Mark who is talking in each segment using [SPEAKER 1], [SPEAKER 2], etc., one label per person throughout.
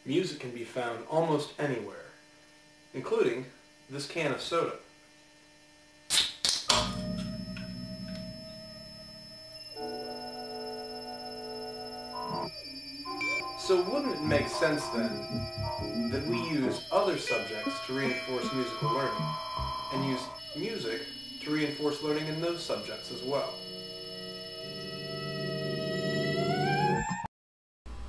[SPEAKER 1] music can be found almost anywhere, including this can of soda. So wouldn't it make sense then that we use other subjects to reinforce musical learning, and use music to reinforce learning in those subjects as well?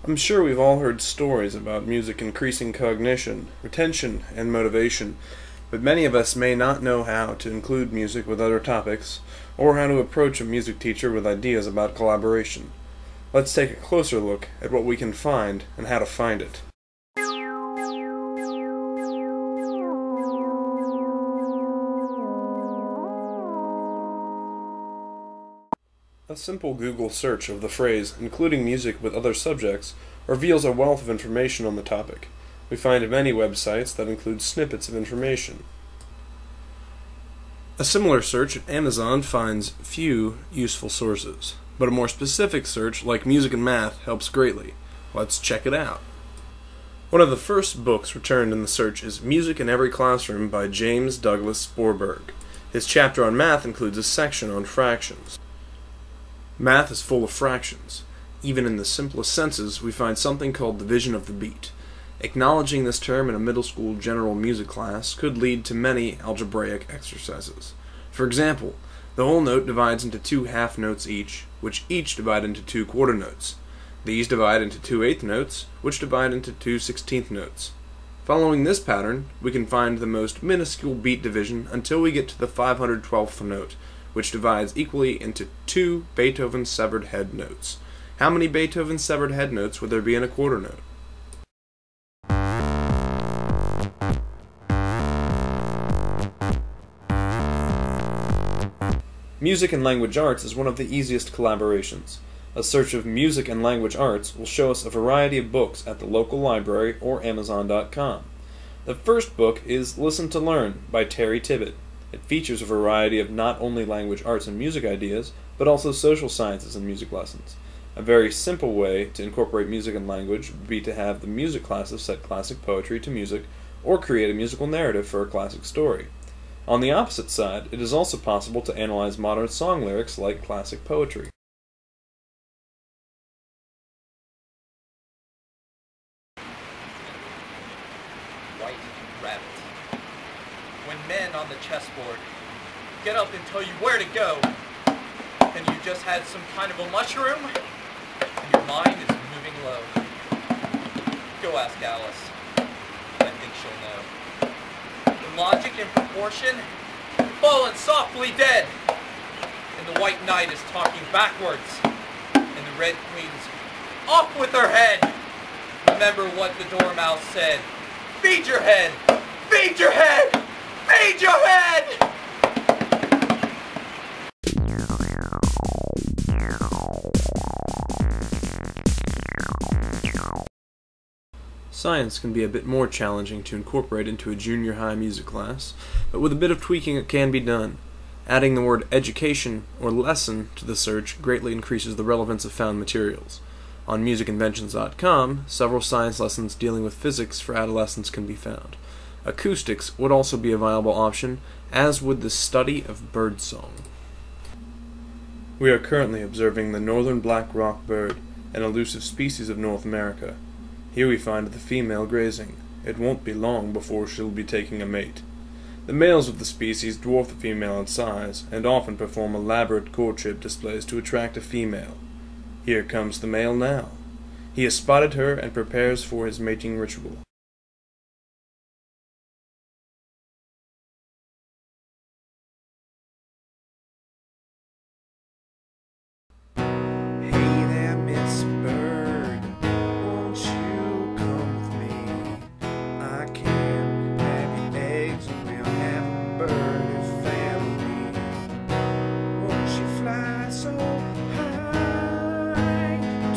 [SPEAKER 1] I'm sure we've all heard stories about music increasing cognition, retention, and motivation, but many of us may not know how to include music with other topics, or how to approach a music teacher with ideas about collaboration. Let's take a closer look at what we can find and how to find it. A simple Google search of the phrase, including music with other subjects, reveals a wealth of information on the topic. We find many websites that include snippets of information. A similar search at Amazon finds few useful sources, but a more specific search like music and math helps greatly. Let's check it out. One of the first books returned in the search is Music in Every Classroom by James Douglas Sporberg. His chapter on math includes a section on fractions. Math is full of fractions. Even in the simplest senses, we find something called division of the beat. Acknowledging this term in a middle school general music class could lead to many algebraic exercises. For example, the whole note divides into 2 half notes each, which each divide into 2 quarter notes. These divide into 2 eighth notes, which divide into 2 16th notes. Following this pattern, we can find the most minuscule beat division until we get to the 512th note, which divides equally into 2 Beethoven severed head notes. How many Beethoven severed head notes would there be in a quarter note? Music and language arts is one of the easiest collaborations. A search of music and language arts will show us a variety of books at the local library or Amazon.com. The first book is Listen to Learn by Terry Tibbett. It features a variety of not only language arts and music ideas, but also social sciences and music lessons. A very simple way to incorporate music and language would be to have the music classes set classic poetry to music, or create a musical narrative for a classic story. On the opposite side, it is also possible to analyze modern song lyrics like classic poetry.
[SPEAKER 2] White rabbit. When men on the chessboard get up and tell you where to go, and you just had some kind of a mushroom, and your mind is moving low. Go ask Alice. I think she'll know. In logic and proportion, fallen softly dead. And the white knight is talking backwards. And the red queen's off with her head. Remember what the dormouse said. Feed your head! Feed your head! Feed your head!
[SPEAKER 1] Science can be a bit more challenging to incorporate into a junior high music class, but with a bit of tweaking it can be done. Adding the word education or lesson to the search greatly increases the relevance of found materials. On musicinventions.com, several science lessons dealing with physics for adolescents can be found. Acoustics would also be a viable option, as would the study of birdsong. We are currently observing the northern black rock bird, an elusive species of North America. Here we find the female grazing. It won't be long before she'll be taking a mate. The males of the species dwarf the female in size, and often perform elaborate courtship displays to attract a female. Here comes the male now. He has spotted her and prepares for his mating ritual.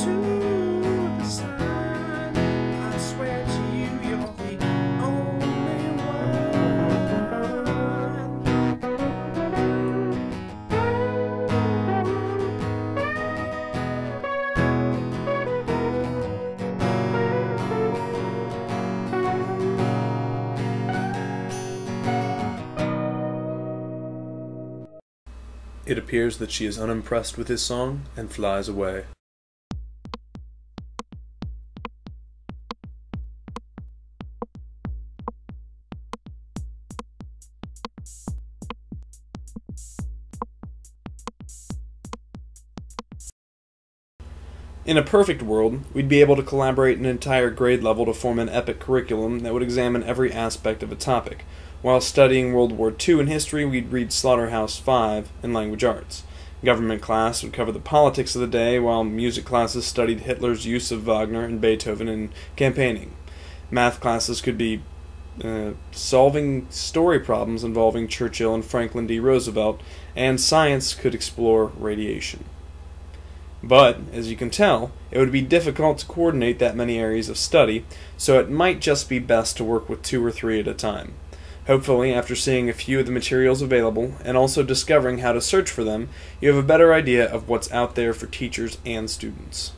[SPEAKER 3] To the sun, I swear to you.
[SPEAKER 1] It appears that she is unimpressed with his song and flies away. In a perfect world, we'd be able to collaborate an entire grade level to form an epic curriculum that would examine every aspect of a topic. While studying World War II in history, we'd read Slaughterhouse-Five in language arts. Government class would cover the politics of the day, while music classes studied Hitler's use of Wagner and Beethoven in campaigning. Math classes could be solving story problems involving Churchill and Franklin D. Roosevelt, and science could explore radiation. But, as you can tell, it would be difficult to coordinate that many areas of study, so it might just be best to work with 2 or 3 at a time. Hopefully, after seeing a few of the materials available, and also discovering how to search for them, you have a better idea of what's out there for teachers and students.